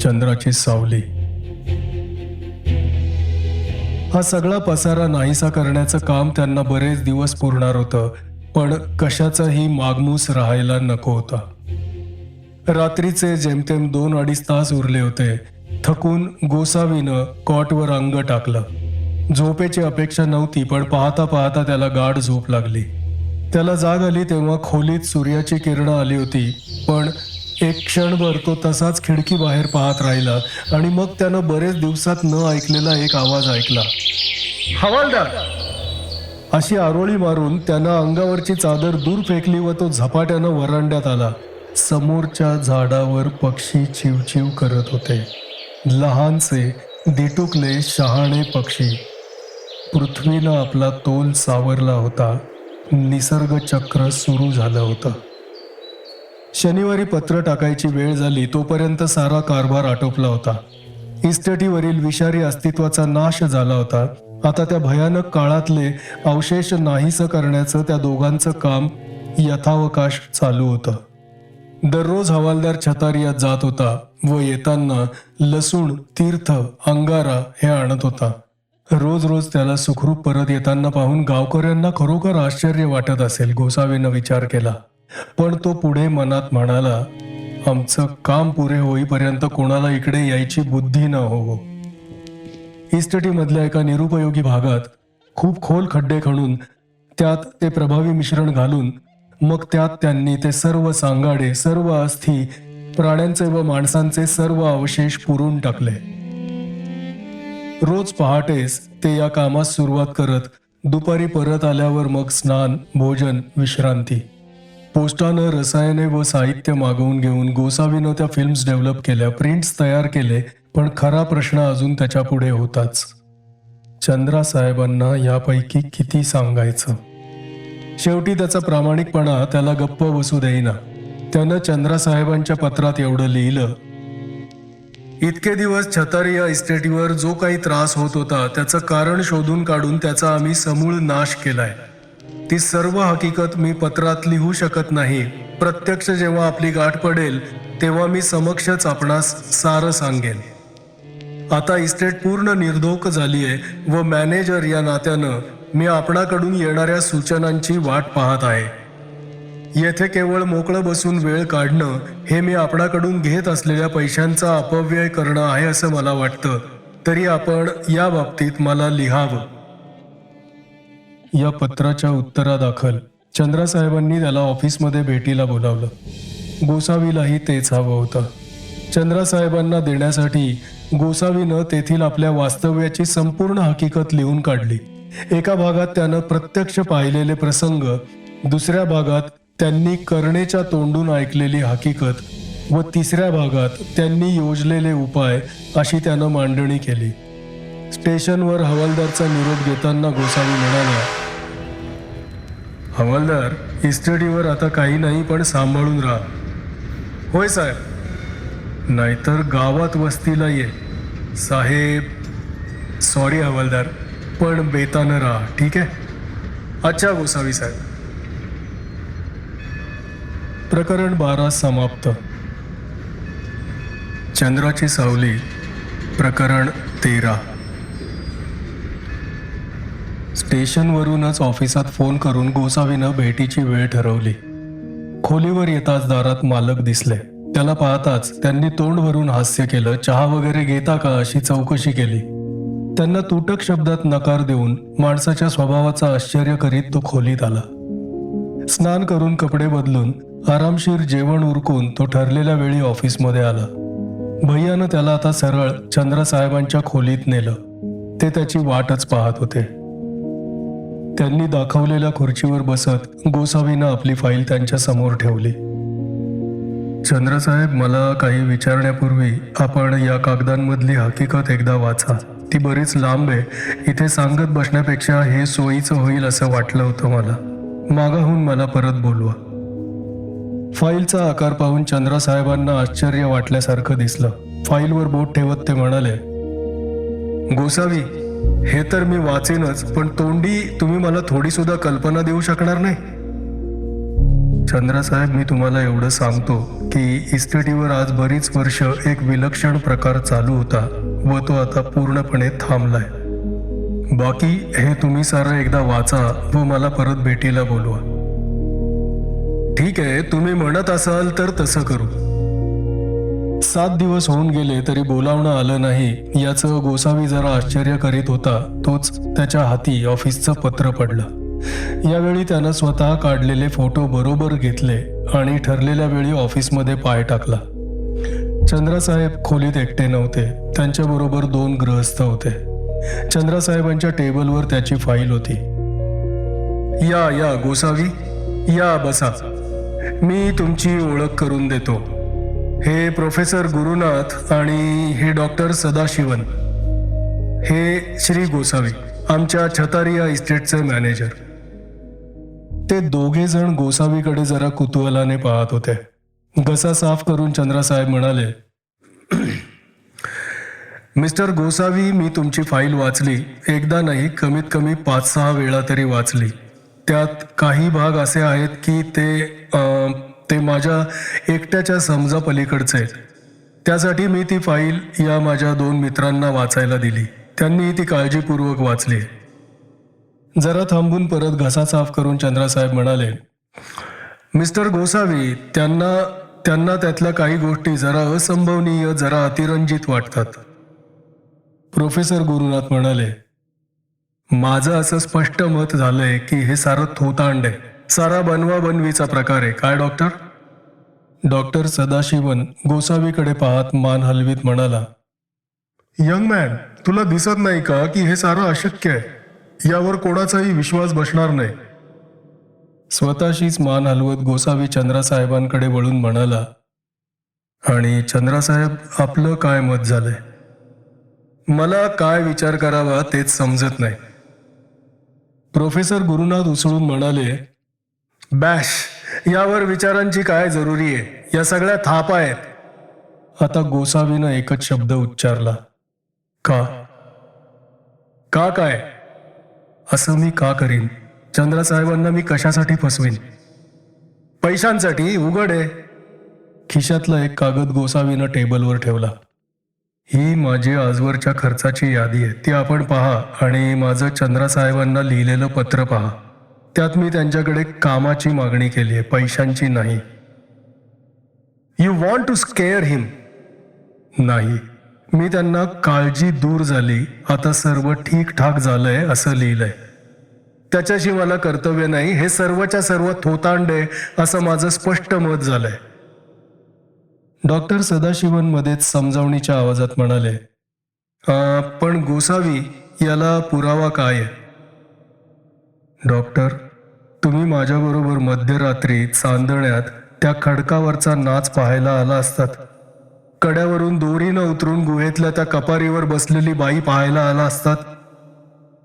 चंद्राची सावली. हा सगळा पसारा नाहीसा करण्याचं काम त्यांना बरेच दिवस पुरणार होतं, पण कशाचाही मागमूस राहायला नको होता. रात्रीचे जेमतेम 2-2.5 तास उरले होते. थकून गोसावीनं कॉटवर अंग टाकलं. झोपेची अपेक्षा नव्हती, पण पाहता पाहता त्याला गाढ झोप लागली. त्याला जाग आली तेव्हा खोलीत सूर्याची किरणं आली होती, पण एक क्षणभर तो तसाच खिडकी बाहेर पाहत राहिला आणि मग त्यानं बरेच दिवसात न ऐकलेला एक आवाज ऐकला. हवालदार! अशी आरोळी मारून त्यानं अंगावरची चादर दूर फेकली व तो झपाट्यानं वरांड्यात आला. समोरच्या झाडावर पक्षी चिवचिव करत होते. लहानसे दिटुकले शहाणे पक्षी. पृथ्वीनं आपला तोल सावरला होता. निसर्ग चक्र सुरू झालं होतं. शनिवारी पत्र टाकायची वेळ झाली तोपर्यंत सारा कारभार आटोपला होता. इस्टेटीवरील विषारी अस्तित्वाचा नाश झाला होता. आता त्या भयानक काळातले अवशेष नाहीसं करण्याचं त्या दोघांचं काम यथावकाश चालू होतं. दररोज हवालदार छतारियात जात होता व येताना लसूण, तीर्थ, अंगारा हे आणत होता. रोज रोज त्याला सुखरूप परत येताना पाहून गावकऱ्यांना खरोखर आश्चर्य वाटत असेल, गोसावीनं विचार केला. पण तो पुढे मनात म्हणाला, आमचं काम पुरे होईपर्यंत कोणाला इकडे यायची बुद्धी न हो. इस्टेटीमधल्या एका निरुपयोगी भागात खूप खोल खड्डे खणून त्यात ते प्रभावी मिश्रण घालून मग त्यात त्यांनी ते सर्व सांगाडे, सर्व अस्थी, प्राण्यांचे व माणसांचे सर्व अवशेष पुरून टाकले. रोज पहाटेस ते या कामास सुरुवात करत दुपारी परत आल्यावर मग स्नान, भोजन, विश्रांती. पोस्टानं रसायने व साहित्य मागवून घेऊन गोसावीनं त्या फिल्म्स डेव्हलप केल्या, प्रिंट्स तयार केले, पण खरा प्रश्न अजून त्याच्या पुढे होताच. चंद्रासाहेबांना यापैकी किती सांगायचं? शेवटी त्याचा प्रामाणिकपणा त्याला गप्प बसू देईना. त्यानं चंद्रासाहेबांच्या पत्रात एवढं लिहिलं, इतके दिवस छतारिया इस्टेटीवर जो काही त्रास होत होता त्याचं कारण शोधून काढून त्याचा आम्ही समूळ नाश केलाय. ती सर्व हकीकत मी पत्रात लिहू शकत नाही. प्रत्यक्ष जेव्हा आपली गाठ पडेल तेव्हा मी समक्षच आपणास सारं सांगेन. आता इस्टेट पूर्ण निर्धोक झालीये व मॅनेजर या नात्यानं मी आपणाकडून येणाऱ्या सूचनांची वाट पाहत आहे. येथे केवळ मोकळं बसून वेळ काढणं हे मी आपणाकडून घेत असलेल्या पैशांचा अपव्यय करणं आहे असं मला वाटतं. तरी आपण या बाबतीत मला लिहावं. या पत्राच्या उत्तरादाखल चंद्रासाहेबांनी त्याला ऑफिसमध्ये भेटीला बोलावलं. गोसावीलाही तेच हवं होतं. चंद्रासाहेबांना देण्यासाठी गोसावीनं तेथील आपल्या वास्तव्याची संपूर्ण हकीकत लिहून काढली. एका भागात त्यानं प्रत्यक्ष पाहिलेले प्रसंग, दुसऱ्या भागात त्यांनी करणेच्या तोंडून ऐकलेली हकीकत व तिसऱ्या भागात त्यांनी योजलेले उपाय अशी त्यानं मांडणी केली. स्टेशनवर हवालदारचा निरोप घेताना गोसावी म्हणाला, हवालदार, इस्टेटीवर आता काही नाही, पण सांभाळून राहा. होय साहेब. नाहीतर गावात वस्तीला ये. साहेब, सॉरी हवालदार, पण बेतानं राहा, ठीक आहे? अच्छा गोसावी साहेब. प्रकरण 12 समाप्त. चंद्राची सावली. प्रकरण 13. स्टेशनवरूनच ऑफिसात फोन करून गोसावीनं भेटीची वेळ ठरवली. खोलीवर येताच दारात मालक दिसले. त्याला पाहताच त्यांनी तोंड भरून हास्य केलं. चहा वगैरे घेता का अशी चौकशी केली. त्यांना तुटक शब्दात नकार देऊन माणसाच्या स्वभावाचा आश्चर्य करीत तो खोलीत आला. स्नान करून कपडे बदलून आरामशीर जेवण उरकून तो ठरलेल्या वेळी ऑफिसमध्ये आला. भैयानं त्याला आता सरळ चंद्रासाहेबांच्या खोलीत नेलं. ते त्याची वाटच पाहत होते. त्यांनी दाखवलेल्या खुर्चीवर बसत गोसावीनं आपली फाईल त्यांच्या समोर ठेवली. चंद्रसाहेब, मला काही विचारण्यापूर्वी आपण या कागदांमधली हकीकत एकदा वाचा. ती बरीच लांब आहे. इथे सांगत बसण्यापेक्षा हे सोयीचं होईल असं वाटलं होतं मला. मागाहून मला परत बोलवा. फाईलचा आकार पाहून चंद्रसाहेबांना आश्चर्य वाटल्यासारखं दिसलं. फाईलवर बोट ठेवत ते म्हणाले, गोसावी, हे तर मी वाचेनच, पण तोंडी तुम्ही मला थोडी सुद्धा कल्पना देऊ शकणार नाही? चंद्रसाहेब, मी तुम्हाला एवढं सांगतो की इस्टेटीवर आज बरीच वर्ष एक विलक्षण प्रकार चालू होता व तो आता पूर्णपणे थांबलाय. बाकी हे तुम्ही सारं एकदा वाचा व मला परत भेटीला बोलवा. ठीक आहे, तुम्ही म्हणत असाल तर तसं करू. 7 दिवस होऊन गेले तरी बोलावणं आलं नाही याचं गोसावी जरा आश्चर्य करीत होता. तोच त्याच्या हाती ऑफिसचं पत्र पडलं. यावेळी त्यानं स्वतः काढलेले फोटो बरोबर घेतले आणि ठरलेल्या वेळी ऑफिसमध्ये पाय टाकला. चंद्रसाहेब खोलीत एकटे नव्हते. त्यांच्याबरोबर 2 गृहस्थ होते. चंद्रसाहेबांच्या टेबलवर त्याची फाईल होती. या गोसावी, या बसा. मी तुमची ओळख करून देतो. हे प्रोफेसर गुरुनाथ आणि हे डॉक्टर सदाशिवन. हे श्री गोसावी, आमच्या छतारिया इस्टेटचे मॅनेजर. ते दोघे जण गोसावीकडे जरा कुतूहलाने पाहत होते. घसा साफ करून चंद्रसाहेब म्हणाले, मिस्टर गोसावी, मी तुमची फाईल वाचली. एकदा नाही, कमीत कमी 5-6 वेळा तरी वाचली. त्यात काही भाग असे आहेत की ते माझ्या एकट्याच्या समजा पलीकडचे आहेत. त्यासाठी मी ती फाईल या माझ्या 2 मित्रांना वाचायला दिली. त्यांनी ती काळजीपूर्वक वाचली. जरा थांबून परत घसा साफ करून चंद्रसाहेब म्हणाले, मिस्टर गोसावी, त्यांना त्यातल्या काही गोष्टी जरा असंभवनीय, जरा अतिरंजित वाटतात. प्रोफेसर गुरुनाथ म्हणाले, माझं असं स्पष्ट मत झालंय की हे सारं थोतांड आहे. सारा बनवाबनवीचा प्रकार आहे. काय डॉक्टर? डॉक्टर सदाशिवन गोसावीकडे पाहत मान हलवीत म्हणाला, यंग मॅन, तुला दिसत नाही का की हे सारं अशक्य आहे? यावर कोणाचाही विश्वास बसणार नाही. स्वतःशीच मान हलवत गोसावी चंद्रसाहेबांकडे वळून म्हणाला, आणि चंद्रसाहेब, आपलं काय मत झालंय? मला काय विचार करावा तेच समजत नाही. प्रोफेसर गुरुनाथ उसळून म्हणाले, बॅश, यावर विचारांची काय जरुरी आहे? या सगळ्या थापा आहेत. आता गोसावीनं एकच शब्द उच्चारला, का? का काय? असं मी का करीन? चंद्रसाहेबांना मी कशासाठी फसवीन? पैशांसाठी? उघड आहे. खिशातला एक कागद गोसावीनं टेबलवर ठेवला. ही माझी आजवरच्या खर्चाची यादी आहे. ती आपण पहा आणि माझं चंद्रसाहेबांना लिहिलेलं पत्र पहा. त्यात मी त्यांच्याकडे कामाची मागणी केली आहे, पैशांची नाही. यू वॉन्ट टू स्केअर हिम? नाही, मी त्यांना काळजी दूर झाली, आता सर्व ठीकठाक झालंय असं लिहिलंय. त्याच्याशी मला कर्तव्य नाही. हे सर्वच्या सर्व थोतांड आहे असं माझं स्पष्ट मत झालंय. डॉक्टर सदाशिवन मध्येच समजावणीच्या आवाजात म्हणाले, पण गोसावी, याला पुरावा काय आहे? डॉक्टर, तुम्ही माझ्याबरोबर मध्यरात्री चांदण्यात त्या खडकावरचा नाच पाहायला आला असतात. कड्यावरून दोरीनं उतरून गुहेतल्या त्या कपारीवर बसलेली बाई पाहायला आला असतात.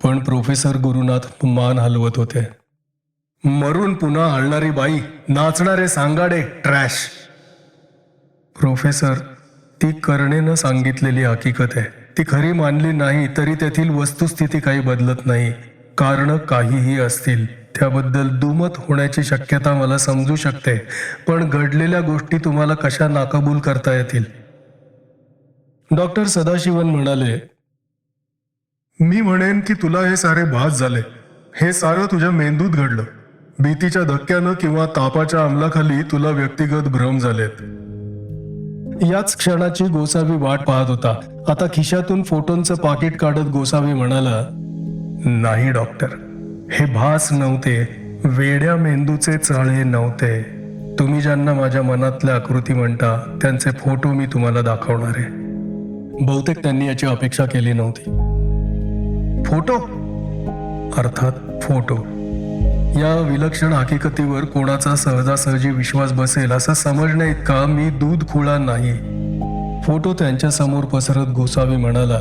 पण प्रोफेसर गुरुनाथ मान हलवत होते. मरून पुन्हा हलणारी बाई, नाचणारे सांगाडे, ट्रॅश. प्रोफेसर, ती करणेनं सांगितलेली हकीकत आहे. ती खरी मानली नाही तरी त्यातील वस्तुस्थिती काही बदलत नाही. कारणं काहीही असतील, त्याबद्दल दुमत होण्याची शक्यता मला समजू शकते, पण घडलेल्या गोष्टी तुम्हाला कशा नाकबूल करता येतील? डॉक्टर सदाशिवन म्हणाले, मी म्हणेन की तुला हे सारे भास झाले. हे सारं तुझ्या मेंदूत घडलं. भीतीच्या धक्क्यानं किंवा तापाच्या अंमलाखाली तुला व्यक्तिगत भ्रम झालेत. याच क्षणाची गोसावी वाट पाहत होता. आता खिशातून फोटोंचं पाकिट काढत गोसावी म्हणाला, नाही डॉक्टर, हे भास नव्हते. वेड्या मेंदूचे चाळे नव्हते. तुम्ही ज्यांना माझ्या मनातल्या आकृती म्हणता त्यांचे फोटो मी तुम्हाला दाखवणार आहे. बहुतेक त्यांनी याची अपेक्षा केली नव्हती. फोटो? अर्थात फोटो. या विलक्षण हकीकतीवर कोणाचा सहजासहजी विश्वास बसेल असं समजण्या इतका मी दूध खुळा नाही. फोटो त्यांच्या समोर पसरत गोसावी म्हणाला,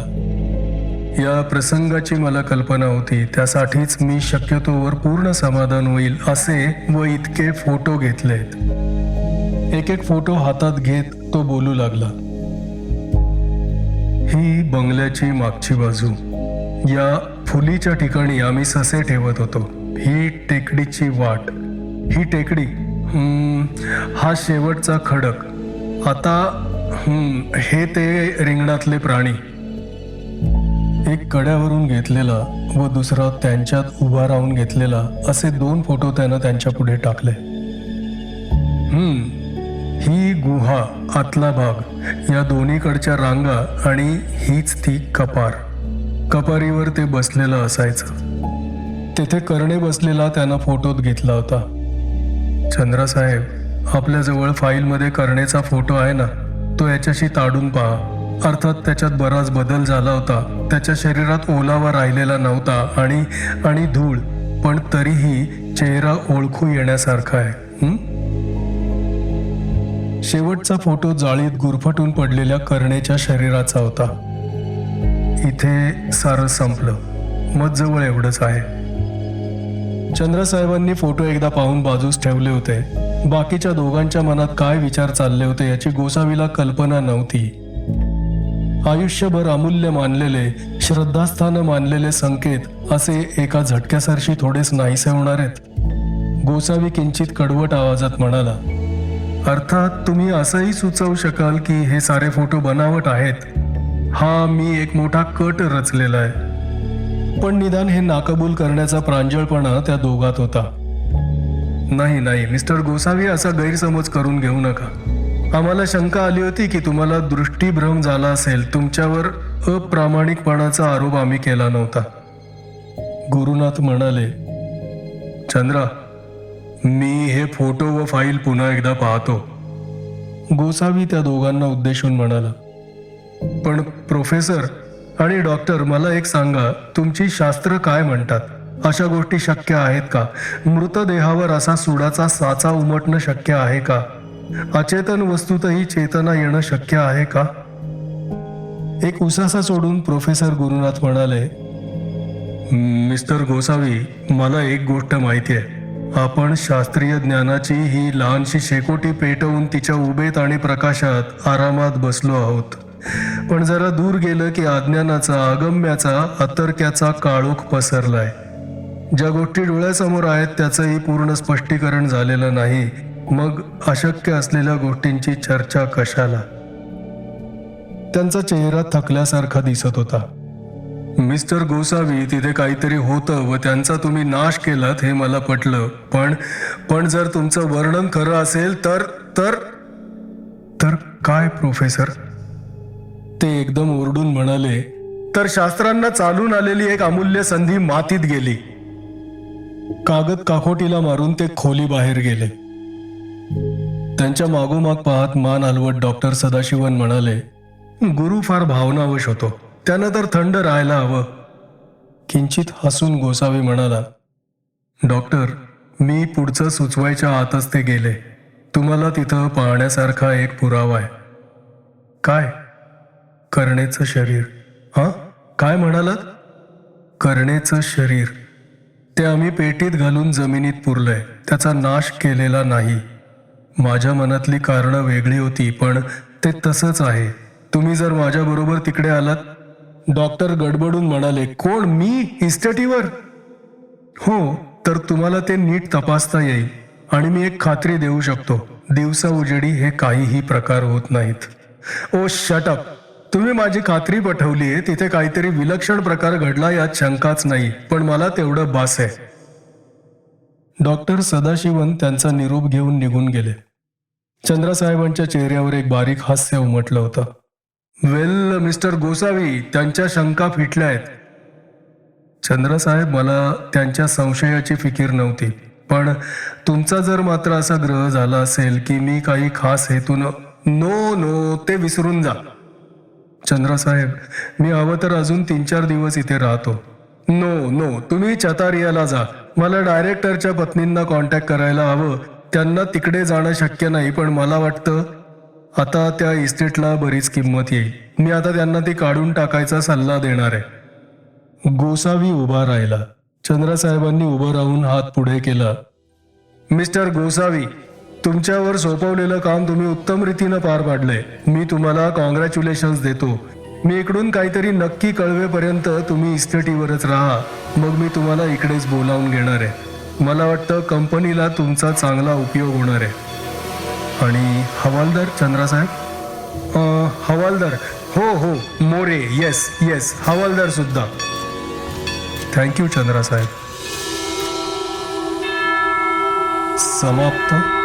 या प्रसंगाची मला कल्पना होती. त्यासाठीच मी शक्यतोवर पूर्ण समाधान होईल असे व इतके फोटो घेतलेत. एक एक फोटो हातात घेत तो बोलू लागला, ही बंगल्याची मागची बाजू. या फुलीच्या ठिकाणी आम्ही ससे ठेवत होतो. ही टेकडीची वाट. ही टेकडी हा शेवटचा खडक. आता हे ते रिंगणातले प्राणी. एक कड्यावरून घेतलेला व दुसरा त्यांच्यात उभा राहून घेतलेला असे 2 फोटो त्यानं त्यांच्या पुढे टाकले. ही गुहा, आतला भाग, या दोन्हीकडच्या रांगा आणि हीच ती कपार. कपारीवर ते बसलेलं असायचं. तेथे करणे बसलेला त्यानं फोटोत घेतला होता. चंद्रासाहेब, आपल्याजवळ फाईलमध्ये करण्याचा फोटो आहे ना, तो याच्याशी ताडून पहा. अर्थात त्याच्यात बराच बदल झाला होता. त्याच्या शरीरात ओलावा राहिलेला नव्हता आणि धूळ, पण तरीही चेहरा ओळखू येण्यासारखा आहे. शेवटचा फोटो जाळीत गुरफटून पडलेल्या करणेच्या शरीराचा होता. इथे सारं संपलं. मजजवळ एवढंच आहे. चंद्रसाहेबांनी फोटो एकदा पाहून बाजूस ठेवले होते. बाकीच्या दोघांच्या मनात काय विचार चालले होते याची गोसावीला कल्पना नव्हती. आयुष्यभर अमूल्य मानलेले, श्रद्धास्थान मानलेले संकेत असे एका झटक्यासारशी थोडेच नाहीसे होणार आहेत. गोसावी किंचित कडवट आवाजात म्हणाला, अर्थात तुम्ही असंही सुचवू शकाल की हे सारे फोटो बनावट आहेत. हा मी एक मोठा कट रचलेला आहे. पण निदान हे नाकबूल करण्याचा प्रांजळपणा त्या दोघात होता. नाही मिस्टर गोसावी, असा गैरसमज करून घेऊ नका. आम्हाला शंका आली होती की तुम्हाला दृष्टीभ्रम झाला असेल. तुमच्यावर अप्रामाणिकपणाचा आरोप आम्ही केला नव्हता. गुरुनाथ म्हणाले, चंद्रा, मी हे फोटो व फाईल पुन्हा एकदा पाहतो. गोसावी त्या दोघांना उद्देशून म्हणाला, पण प्रोफेसर आणि डॉक्टर, मला एक सांगा, तुमची शास्त्र काय म्हणतात? अशा गोष्टी शक्य आहेत का? मृतदेहावर असा सुडाचा साचा उमटणं शक्य आहे का? अचेतन वस्तूतही चेतना येणं शक्य आहे का? एक उसासा सोडून प्रोफेसर गुरुनाथ म्हणाले, मिस्टर गोसावी, मला एक गोष्ट माहिती आहे. आपण शास्त्रीय ज्ञानाची ही लहानशी शेकोटी पेटवून तिच्या उभेत आणि प्रकाशात आरामात बसलो आहोत. पण जरा दूर गेलं की अज्ञानाचा, अगम्याचा, अतर्क्याचा काळोख पसरलाय. ज्या गोष्टी डोळ्यासमोर आहेत त्याचंही पूर्ण स्पष्टीकरण झालेलं नाही. मग अशक्य असलेल्या गोष्टींची चर्चा कशाला? त्यांचा चेहरा थकल्यासारखा दिसत होता. मिस्टर गोसावी, तिथे काहीतरी होतं व त्यांचा तुम्ही नाश केलात हे मला पटलं. पण जर तुमचं वर्णन खरं असेल तर काय प्रोफेसर? ते एकदम ओरडून म्हणाले, तर शास्त्रांना चालून आलेली एक अमूल्य संधी मातीत गेली. कागद काखोटीला मारून ते खोली बाहेर गेले. त्यांच्या मागोमाग पाहत मान हलवत डॉक्टर सदाशिवन म्हणाले, गुरु फार भावनावश होतो. त्यानं तर थंड राहायला हवं. किंचित हसून गोसावी म्हणाला, डॉक्टर, मी पुढचं सुचवायच्या आतच ते गेले. तुम्हाला तिथं पाहण्यासारखा एक पुरावा आहे. काय? करणेचं शरीर. काय म्हणालात? करणेचं शरीर. ते आम्ही पेटीत घालून जमिनीत पुरलंय. त्याचा नाश केलेला नाही. माझ्या मनातली कारणं वेगळी होती, पण ते तसंच आहे. तुम्ही जर माझ्याबरोबर तिकडे आलात. डॉक्टर गडबडून म्हणाले, कोण? मी? इस्टेटीवर? हो, तर तुम्हाला ते नीट तपासता येईल. आणि मी एक खात्री देऊ शकतो, दिवसा उजेडी हे काहीही प्रकार होत नाहीत. ओ शट अप. तुम्ही माझी खात्री पटवलीये. तिथे काहीतरी विलक्षण प्रकार घडला यात शंकाच नाही. पण मला तेवढं बास आहे. डॉक्टर सदाशिवन त्यांचा निरोप घेऊन निघून गेले. चंद्रसाहेबांच्या चेहऱ्यावर एक बारीक हास्य उमटलं होतं. वेल मिस्टर गोसावी, त्यांच्या शंका फिटल्या आहेत. चंद्रसाहेब, मला त्यांच्या संशयाची फिकीर नव्हती. पण तुमचा जर मात्र असा ग्रह झाला असेल की मी काही खास हेतून. नो, ते विसरून जा. चंद्रसाहेब, मी हवं तर अजून 3-4 दिवस इथे राहतो. नो, तुम्ही चतारियाला जा. मला डायरेक्टरच्या पत्नींना कॉन्टॅक्ट करायला हवं. त्यांना तिकडे जाणं शक्य नाही. पण मला वाटतं आता त्या इस्टेटला बरीच किंमत येईल. मी आता त्यांना ती काढून टाकायचा सल्ला देणार आहे. गोसावी उभा राहिला. चंद्रसाहेबांनी उभं राहून हात पुढे केला. मिस्टर गोसावी, तुमच्यावर सोपवलेलं काम तुम्ही उत्तम रीतीनं पार पाडलंय. मी तुम्हाला कॉंग्रॅच्युलेशन्स देतो. मी इकडून काहीतरी नक्की कळवेपर्यंत तुम्ही इस्टेटीवरच राहा. मग मी तुम्हाला इकडेच बोलावून घेणार आहे. मला वाटतं कंपनीला तुमचा चांगला उपयोग होणार आहे. आणि हवालदार चंद्रासाहेब, हवालदार, हो हो, मोरे, येस येस, हवालदार सुद्धा. थँक्यू चंद्रासाहेब. समाप्त.